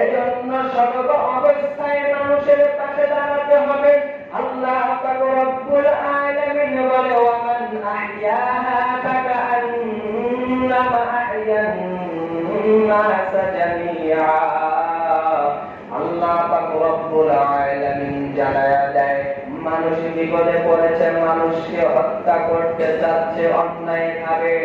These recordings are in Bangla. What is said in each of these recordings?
এজন্য সর্ব অবস্থায় মানুষের পাশে দাঁড়াতে হবে। আল্লাহ পাক রব্বুল আলামিন বলে ওয়ামান আহইয়াহা ফাকান্নামা আহইয়ান নাস জামিআ। আল্লাহ পাক রব্বুল আলামিন জানায়া দেয় মানুষ বিপদে পড়েছে, মানুষকে হত্যা করতে চাচ্ছে অন্যায়ভাবে।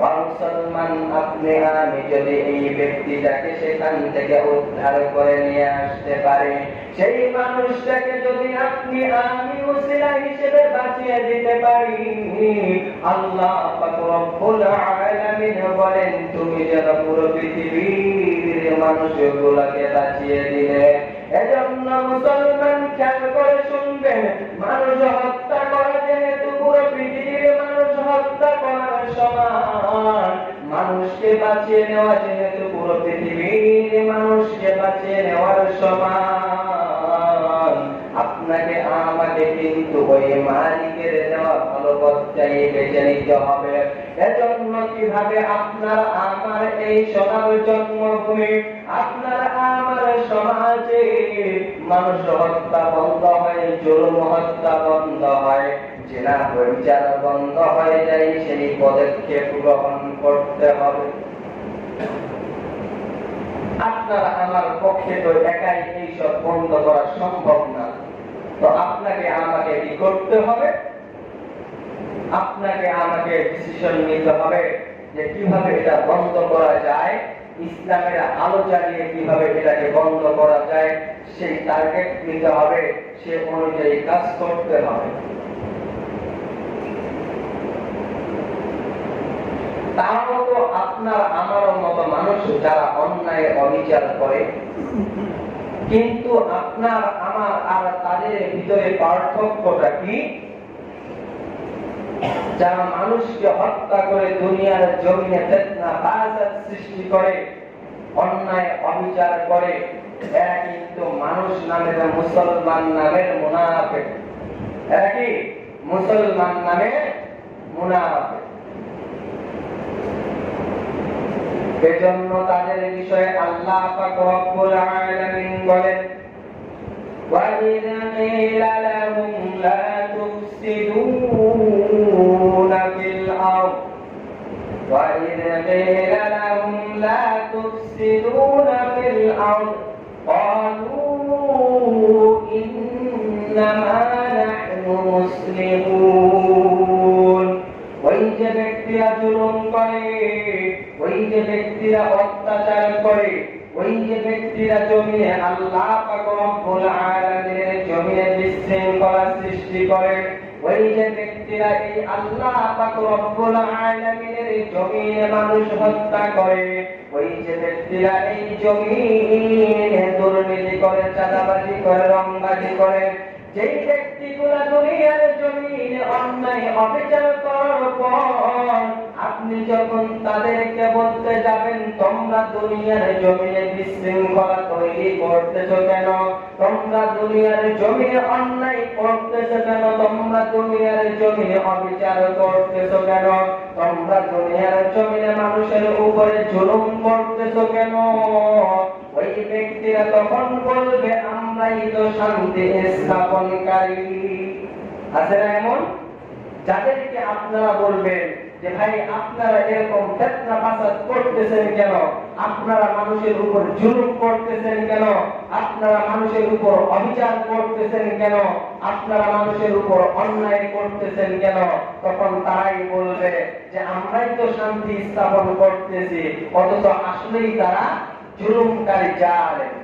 মুসলমান আপনি আমি যদি এই ব্যক্তিটাকে সেখান থেকে উদ্ধার করে নিয়ে আসতে পারি, সেই মানুষটাকে যদি আপনি আমি ওসিলা হিসেবে বাঁচিয়ে দিতে পারি, আল্লাহ পাক রব্বুল আলামিন বলেন তুমি যেন পুরো পৃথিবীর মানুষগুলোকে বাঁচিয়ে দিলে। এজন্য মুসলমান খেয়াল করে শুনবেন, মানুষ হত্যা করা যেহেতু পুরো পৃথিবীর মানুষ হত্যা করার সমান, মানুষকে বাঁচিয়ে নেওয়া যেহেতু পুরো পৃথিবীর মানুষকে বাঁচিয়ে নেওয়ার সমান, আপনাকে আমাকে কিন্তু ওই মালিকের দেওয়া ভালো পথটাই বেছে নিতে হবে। এজন্য কিভাবে আপনার আমার এই সোনার জন্মভূমি, আপনার আমার সমাজে মানুষ হত্যা বন্ধ হয়, জুলুম হত্যা বন্ধ হয়, জেনা বিচার বন্ধ হয়ে যায়, সেই পদক্ষেপ গ্রহণ করতে হবে। আপনার আমার পক্ষে তো একাই এইসব বন্ধ করা সম্ভব না। তো আপনাকে আমাকে কি করতে হবে? আপনাকে আমাকে ডিসিশন নিতে হবে যে কিভাবে এটা বন্ধ করা যায়, ইসলামের আলো জ্বালিয়ে কিভাবে এটাকে বন্ধ করা যায়, সেই টার্গেট নিতে হবে, সে অনুযায়ী কাজ করতে হবে। তাও তো আপনার আমার মতো মানুষ যারা অন্যায় অবিচার করে, কিন্তু আপনার আমার আর তাদের ভিতরে পার্থক্যটা কি? যারা মানুষকে হত্যা করে দুনিয়ার জমিনে ফিতনা ফাসাদ সৃষ্টি করে, অন্যায় অবিচার করে, এরা কিন্তু মানুষ নামের মুসলমান নামের মুনাফিক। এরা কি মুসলমান নামের মুনাফিক। এজন্য তাদের বিষয়ে আল্লাহ পাক রব্বুল আলামিন বলেন وَإِذْ قِيلَ لَهُمْ لَا تُفْسِدُونَ فِي الْأَرْضِ وَإِذْ قِيلَ لَهُمْ لَا تُفْسِدُونَ فِي الْأَرْضِ قَالُوا إِنَّمَا نَحْنُ مُسْلِمُونَ। ওই যে ব্যক্তিরা জুলুম করে, ওই যে ব্যক্তিরা অত্যাচার করে, ওই যে ব্যক্তিরা জমিনে আল্লাহ পাক রব্বুল আলামিনের জমিনে বিশৃঙ্খলা সৃষ্টি করে, ওই যে ব্যক্তিরা এই আল্লাহ পাক রব্বুল আলামিনের জমিনে মানুষ হত্যা করে, ওই যে ব্যক্তিরা এই জমিনে দুর্নীতি করে, চাঁদাবাজি করে, রংবাজি করে, যেই ব্যক্তিগুলা দুনিয়ার জমিনে অন্যায় অবিচার করার পর আপনি যখন তাদেরকে বলতে যাবেন তোমরা দুনিয়ার জমিনে বিশৃঙ্খলা তৈরি করতেছো কেন, তোমরা দুনিয়ার জমিনে অন্যায় করতেছো কেন, তোমরা দুনিয়ার জমিনে অবিচার করতেছো কেন, তোমরা দুনিয়ার জমিনে মানুষের উপরে জুলুম করতেছো কেন, ওই ব্যক্তিরা তখন বলবে আমরাই তো শান্তি স্থাপনকারী। আছে না এমন? যাদেরকে আপনারা বলবেন যে ভাই আপনারা এরকম ফিতনা ফাসাদ করতেছেন কেন, আপনারা মানুষের উপর জুলুম করতেছেন কেন, আপনারা মানুষের উপর অবিচার করতেছেন কেন, আপনারা মানুষের উপর অন্যায় করতেছেন কেন, তখন তারাই বলবে যে আমরাই তো শান্তি স্থাপন করতেছি, অথচ আসলেই তারা জুলুমকারী জালেম।